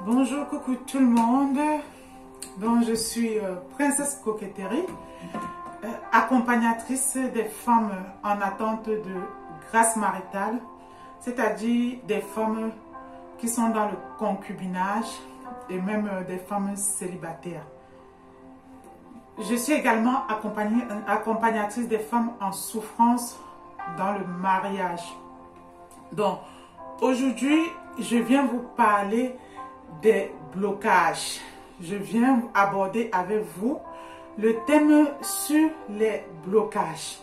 Bonjour, coucou tout le monde. Donc, je suis Princesse Coquetterie, accompagnatrice des femmes en attente de grâce maritale, c'est-à-dire des femmes qui sont dans le concubinage et même des femmes célibataires. Je suis également accompagnatrice des femmes en souffrance dans le mariage. Donc, aujourd'hui, je viens vous parler des blocages. Je viens aborder avec vous le thème sur les blocages.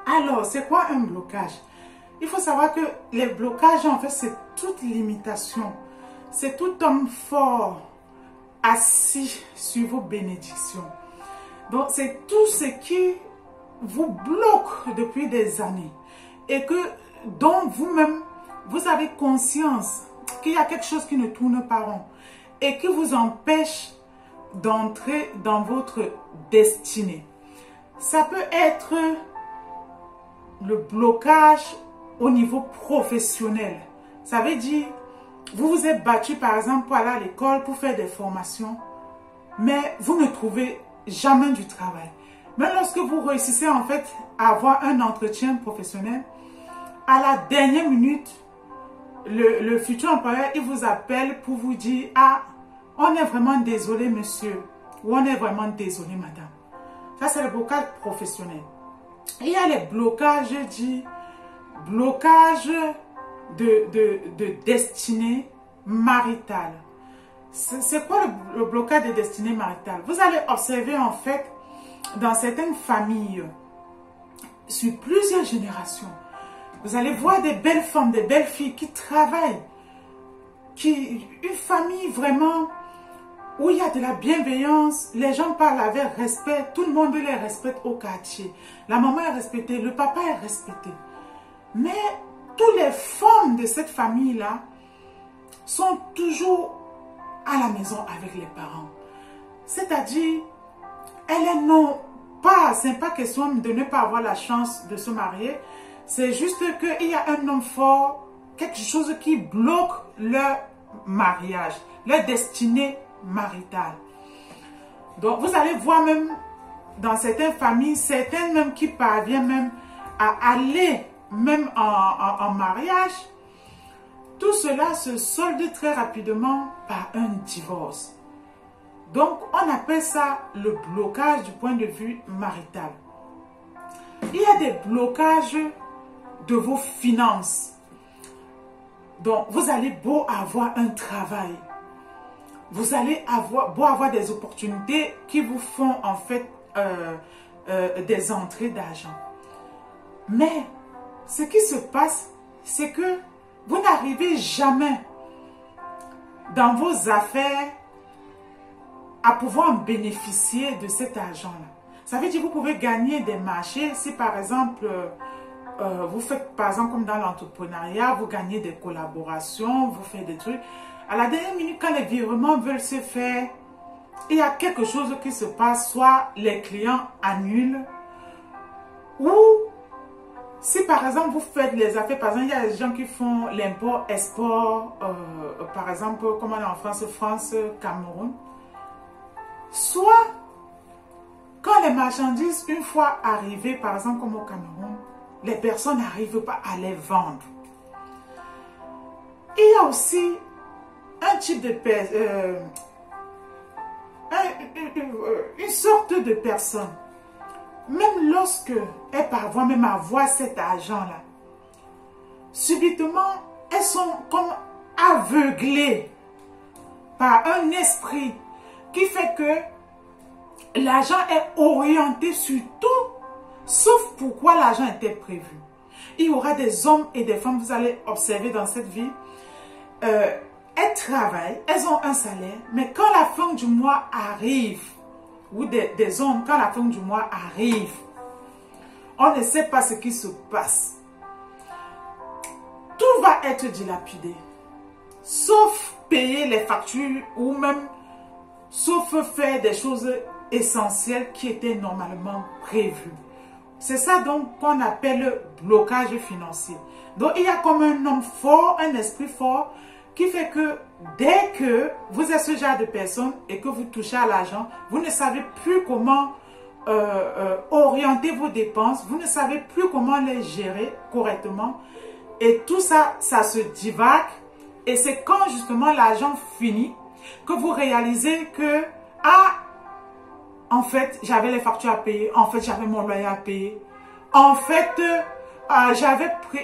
Alors, c'est quoi un blocage? Il faut savoir que les blocages, en fait, c'est toute limitation. C'est tout homme fort assis sur vos bénédictions. Donc, c'est tout ce qui vous bloque depuis des années et dont vous-même, vous avez conscience qu'il y a quelque chose qui ne tourne pas rond et qui vous empêche d'entrer dans votre destinée. Ça peut être le blocage au niveau professionnel. Ça veut dire, vous vous êtes battu par exemple pour aller à l'école, pour faire des formations, mais vous ne trouvez jamais du travail. Même lorsque vous réussissez en fait à avoir un entretien professionnel, à la dernière minute, le futur employeur, il vous appelle pour vous dire « Ah, on est vraiment désolé monsieur » ou « On est vraiment désolé madame ». Ça, c'est le blocage professionnel. Il y a les blocages, je dis, blocage de destinée maritale. C'est quoi le blocage de destinée maritale? Vous allez observer en fait dans certaines familles, sur plusieurs générations, vous allez voir des belles femmes, des belles filles qui travaillent, une famille vraiment où il y a de la bienveillance, les gens parlent avec respect, tout le monde les respecte au quartier. La maman est respectée, le papa est respecté. Mais toutes les femmes de cette famille-là sont toujours à la maison avec les parents. C'est-à-dire, elles n'ont pas, ce n'est pas question de ne pas avoir la chance de se marier, c'est juste qu'il y a un homme fort, quelque chose qui bloque leur mariage, leur destinée maritale. Donc, vous allez voir même dans certaines familles, certaines même qui parviennent même à aller même en mariage, tout cela se solde très rapidement par un divorce. Donc, on appelle ça le blocage du point de vue marital. Il y a des blocages de vos finances. Donc, vous allez beau avoir un travail. Vous allez beau avoir des opportunités qui vous font en fait des entrées d'argent. Mais, ce qui se passe, c'est que vous n'arrivez jamais dans vos affaires à pouvoir en bénéficier de cet argent-là. Ça veut dire que vous pouvez gagner des marchés si par exemple, vous faites par exemple comme dans l'entrepreneuriat, vous gagnez des collaborations, vous faites des trucs. À la dernière minute, quand les virements veulent se faire, il y a quelque chose qui se passe, soit les clients annulent, ou si par exemple vous faites les affaires, par exemple il y a des gens qui font l'import-export, par exemple comme on est en France, France-Cameroun, soit quand les marchandises, une fois arrivées, par exemple comme au Cameroun, les personnes n'arrivent pas à les vendre. Il y a aussi un type de une sorte de personne, même lorsque elles parviennent même à avoir cet argent-là, subitement, elles sont comme aveuglées par un esprit qui fait que l'argent est orienté sur tout, sauf pourquoi l'argent était prévu. Il y aura des hommes et des femmes, vous allez observer dans cette vie, elles travaillent, elles ont un salaire, mais quand la fin du mois arrive, ou des hommes, quand la fin du mois arrive, on ne sait pas ce qui se passe. Tout va être dilapidé, sauf payer les factures ou même sauf faire des choses essentielles qui étaient normalement prévues. C'est ça donc qu'on appelle le blocage financier. Donc il y a comme un homme fort, un esprit fort qui fait que dès que vous êtes ce genre de personne et que vous touchez à l'argent, vous ne savez plus comment orienter vos dépenses, vous ne savez plus comment les gérer correctement. Et tout ça, ça se divague. Et c'est quand justement l'argent finit que vous réalisez que, ah, en fait, j'avais les factures à payer, en fait, j'avais mon loyer à payer, en fait,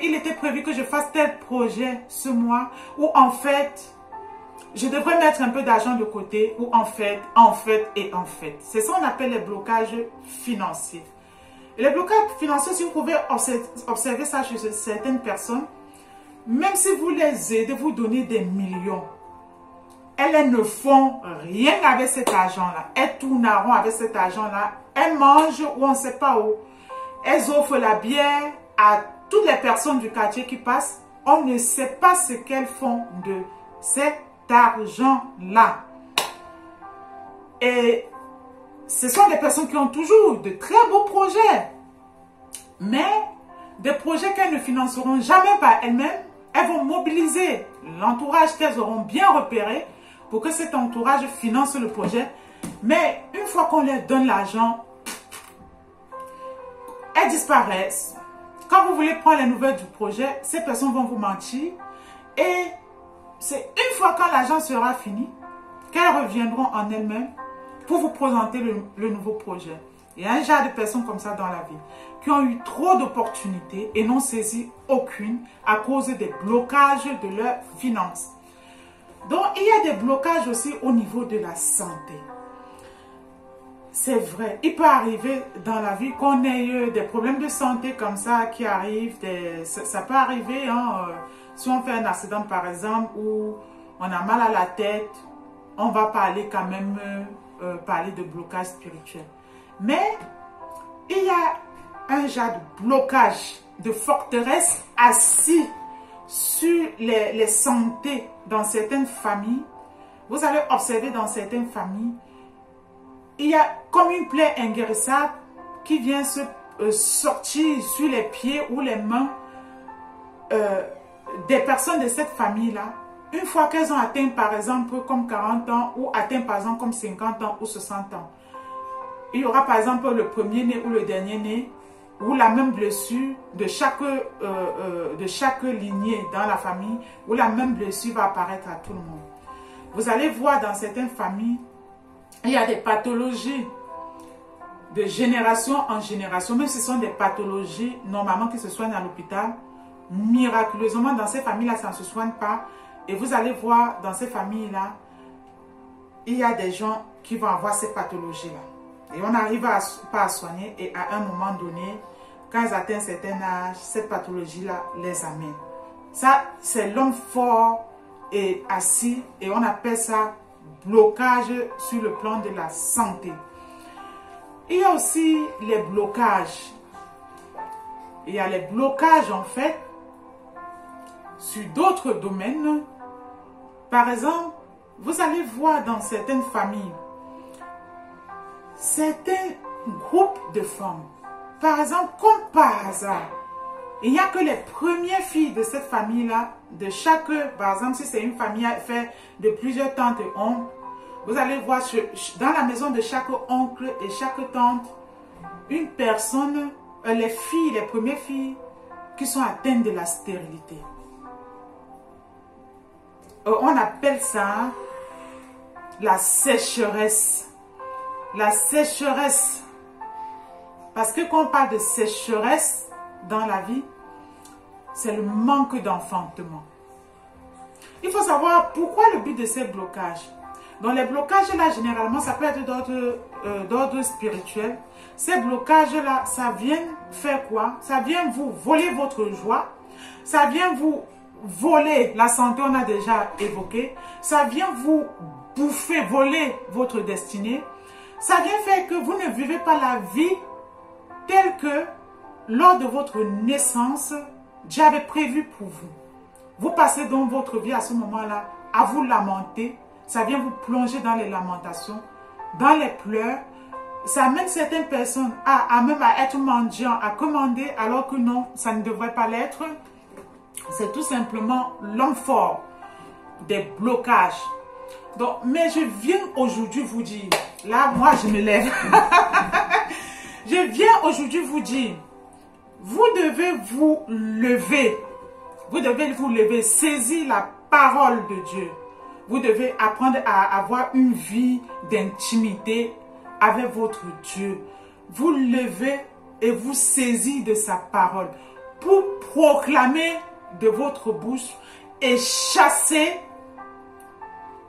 il était prévu que je fasse tel projet ce mois, ou en fait, je devrais mettre un peu d'argent de côté, ou en fait. C'est ça qu'on appelle les blocages financiers. Et les blocages financiers, si vous pouvez observer ça chez certaines personnes, même si vous les aidez, vous donnez des millions, elles ne font rien avec cet argent-là. Elles tournent à rond avec cet argent-là. Elles mangent ou on ne sait pas où. Elles offrent la bière à toutes les personnes du quartier qui passent. On ne sait pas ce qu'elles font de cet argent-là. Et ce sont des personnes qui ont toujours de très beaux projets. Mais des projets qu'elles ne financeront jamais par elles-mêmes. Elles vont mobiliser l'entourage qu'elles auront bien repéré pour que cet entourage finance le projet. Mais une fois qu'on leur donne l'argent, elles disparaissent. Quand vous voulez prendre les nouvelles du projet, ces personnes vont vous mentir. Et c'est une fois quand l'argent sera fini, qu'elles reviendront en elles-mêmes pour vous présenter le nouveau projet. Il y a un genre de personnes comme ça dans la vie qui ont eu trop d'opportunités et n'ont saisi aucune à cause des blocages de leurs finances. Donc, il y a des blocages aussi au niveau de la santé. C'est vrai, il peut arriver dans la vie qu'on ait eu des problèmes de santé comme ça qui arrivent. Ça peut arriver, hein, si on fait un accident par exemple où on a mal à la tête, on va parler quand même, parler de blocage spirituel. Mais il y a un genre de blocage de forteresse assis sur les santé dans certaines familles. Vous allez observer dans certaines familles, il y a comme une plaie inguérissable qui vient se sortir sur les pieds ou les mains des personnes de cette famille-là. Une fois qu'elles ont atteint par exemple comme 40 ans ou atteint par exemple comme 50 ans ou 60 ans. Il y aura par exemple le premier-né ou le dernier-né ou la même blessure de chaque lignée dans la famille, où la même blessure va apparaître à tout le monde. Vous allez voir dans certaines familles, il y a des pathologies de génération en génération, même si ce sont des pathologies normalement qui se soignent à l'hôpital. Miraculeusement, dans ces familles-là, ça ne se soigne pas. Et vous allez voir dans ces familles-là, il y a des gens qui vont avoir ces pathologies-là. Et on n'arrive pas à soigner et à un moment donné, quand ils atteignent un certain âge, cette pathologie-là les amène. Ça, c'est l'homme fort et assis et on appelle ça blocage sur le plan de la santé. Il y a aussi les blocages. Il y a les blocages en fait sur d'autres domaines. Par exemple, vous allez voir dans certaines familles, certains groupes de femmes, par exemple, comme par hasard, il n'y a que les premières filles de cette famille-là, de chaque, par exemple, si c'est une famille faite de plusieurs tantes et oncles, vous allez voir dans la maison de chaque oncle et chaque tante, une personne, les filles, les premières filles, qui sont atteintes de la stérilité. On appelle ça la sécheresse. La sécheresse. Parce que quand on parle de sécheresse dans la vie, c'est le manque d'enfantement. Il faut savoir pourquoi le but de ces blocages. Dans les blocages-là, généralement, ça peut être d'ordre spirituel. Ces blocages-là, ça vient faire quoi? Ça vient vous voler votre joie. Ça vient vous voler la santé, on a déjà évoqué. Ça vient vous bouffer, voler votre destinée. Ça vient faire que vous ne vivez pas la vie telle que lors de votre naissance, Dieu avait prévu pour vous. Vous passez donc votre vie à ce moment-là à vous lamenter. Ça vient vous plonger dans les lamentations, dans les pleurs. Ça amène certaines personnes même à être mendiants, à commander, alors que non, ça ne devrait pas l'être. C'est tout simplement l'homme fort des blocages. Donc, mais je viens aujourd'hui vous dire, là, moi, je me lève. Je viens aujourd'hui vous dire, vous devez vous lever. Vous devez vous lever, saisir la parole de Dieu. Vous devez apprendre à avoir une vie d'intimité avec votre Dieu. Vous levez et vous saisir de sa parole pour proclamer de votre bouche et chasser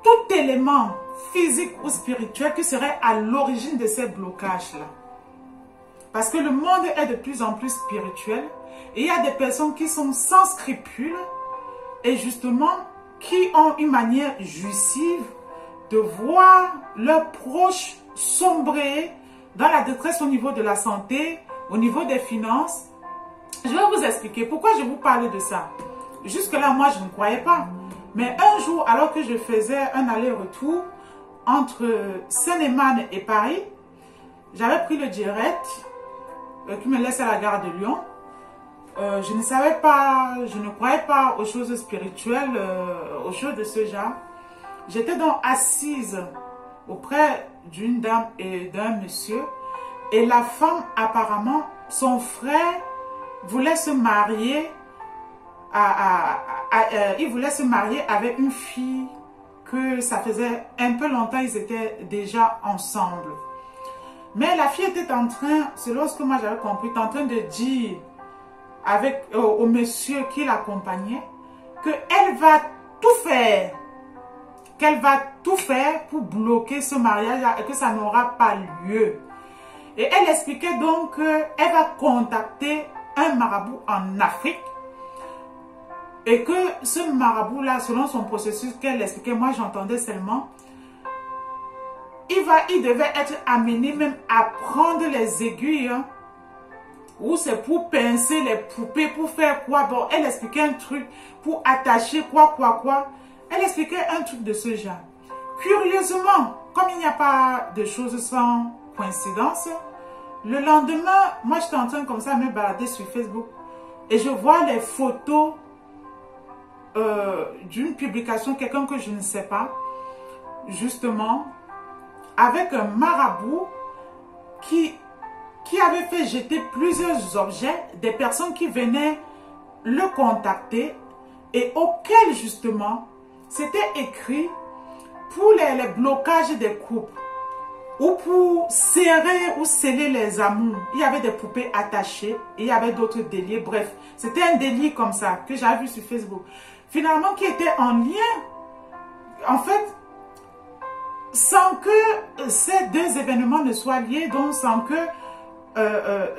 tout élément physique ou spirituel qui serait à l'origine de ces blocages-là. Parce que le monde est de plus en plus spirituel et il y a des personnes qui sont sans scrupules et justement qui ont une manière jouissive de voir leurs proches sombrer dans la détresse au niveau de la santé, au niveau des finances. Je vais vous expliquer pourquoi je vous parle de ça. Jusque-là, moi, je ne croyais pas. Mais un jour, alors que je faisais un aller-retour entre Seine-et-Marne et Paris, j'avais pris le direct qui me laisse à la gare de Lyon. Je ne savais pas, je ne croyais pas aux choses spirituelles, aux choses de ce genre. J'étais donc assise auprès d'une dame et d'un monsieur. Et la femme, apparemment, son frère voulait se marier. Il voulait se marier avec une fille que ça faisait un peu longtemps, ils étaient déjà ensemble. Mais la fille était en train, selon ce que moi j'avais compris, en train de dire au monsieur qui l'accompagnait qu'elle va tout faire, pour bloquer ce mariage et que ça n'aura pas lieu. Et elle expliquait donc qu'elle va contacter un marabout en Afrique et que ce marabout-là, selon son processus qu'elle expliquait, moi j'entendais seulement, il devait être amené même à prendre les aiguilles, hein, ou c'est pour pincer les poupées, pour faire quoi? Bon, elle expliquait un truc, pour attacher quoi. Elle expliquait un truc de ce genre. Curieusement, comme il n'y a pas de choses sans coïncidence, le lendemain, moi j'étais en train comme ça de me balader sur Facebook et je vois les photos d'une publication, quelqu'un que je ne sais pas, justement, avec un marabout qui avait fait jeter plusieurs objets, des personnes qui venaient le contacter et auxquels justement c'était écrit pour les blocages des couples ou pour serrer ou sceller les amours. Il y avait des poupées attachées et il y avait d'autres délires. Bref, c'était un délire comme ça que j'avais vu sur Facebook. Finalement, qui était en lien, en fait, sans que ces deux événements ne soient liés, donc sans que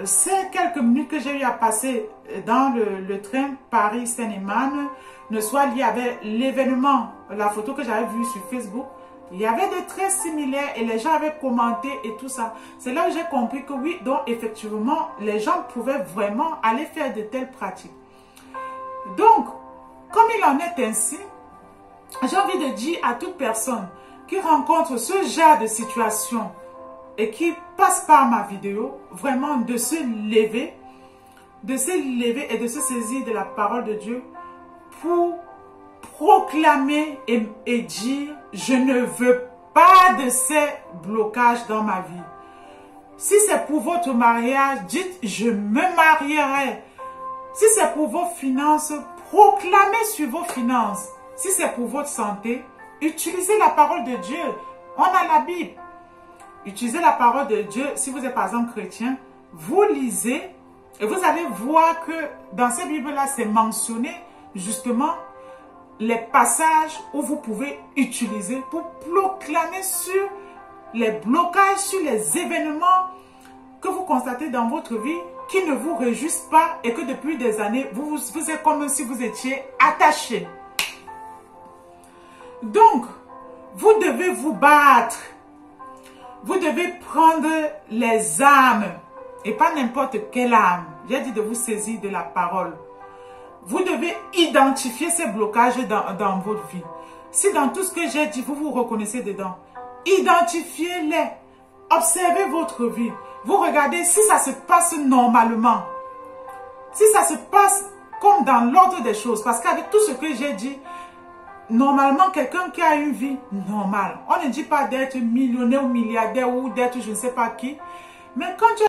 ces quelques minutes que j'ai eu à passer dans le train Paris-Seine-et-Marne ne soient liés avec l'événement, la photo que j'avais vue sur Facebook. Il y avait des traits similaires et les gens avaient commenté et tout ça. C'est là où j'ai compris que oui, donc effectivement, les gens pouvaient vraiment aller faire de telles pratiques. Donc, comme il en est ainsi, j'ai envie de dire à toute personne qui rencontre ce genre de situation et qui passe par ma vidéo, vraiment de se lever et de se saisir de la parole de Dieu pour proclamer et dire « Je ne veux pas de ces blocages dans ma vie ». Si c'est pour votre mariage, dites « Je me marierai ». Si c'est pour vos finances, proclamez sur vos finances. Si c'est pour votre santé, utilisez la parole de Dieu. On a la Bible. Utilisez la parole de Dieu. Si vous êtes par exemple chrétien, vous lisez et vous allez voir que dans cette Bible-là, c'est mentionné justement les passages où vous pouvez utiliser pour proclamer sur les blocages, sur les événements que vous constatez dans votre vie qui ne vous réjouissent pas et que depuis des années, vous êtes comme si vous étiez attaché. Donc, vous devez vous battre. Vous devez prendre les âmes et pas n'importe quelle âme. J'ai dit de vous saisir de la parole. Vous devez identifier ces blocages dans votre vie. Si dans tout ce que j'ai dit, vous vous reconnaissez dedans, identifiez-les. Observez votre vie. Vous regardez si ça se passe normalement. Si ça se passe comme dans l'ordre des choses. Parce qu'avec tout ce que j'ai dit, normalement, quelqu'un qui a une vie normale, on ne dit pas d'être millionnaire ou milliardaire ou d'être je ne sais pas qui, mais quand tu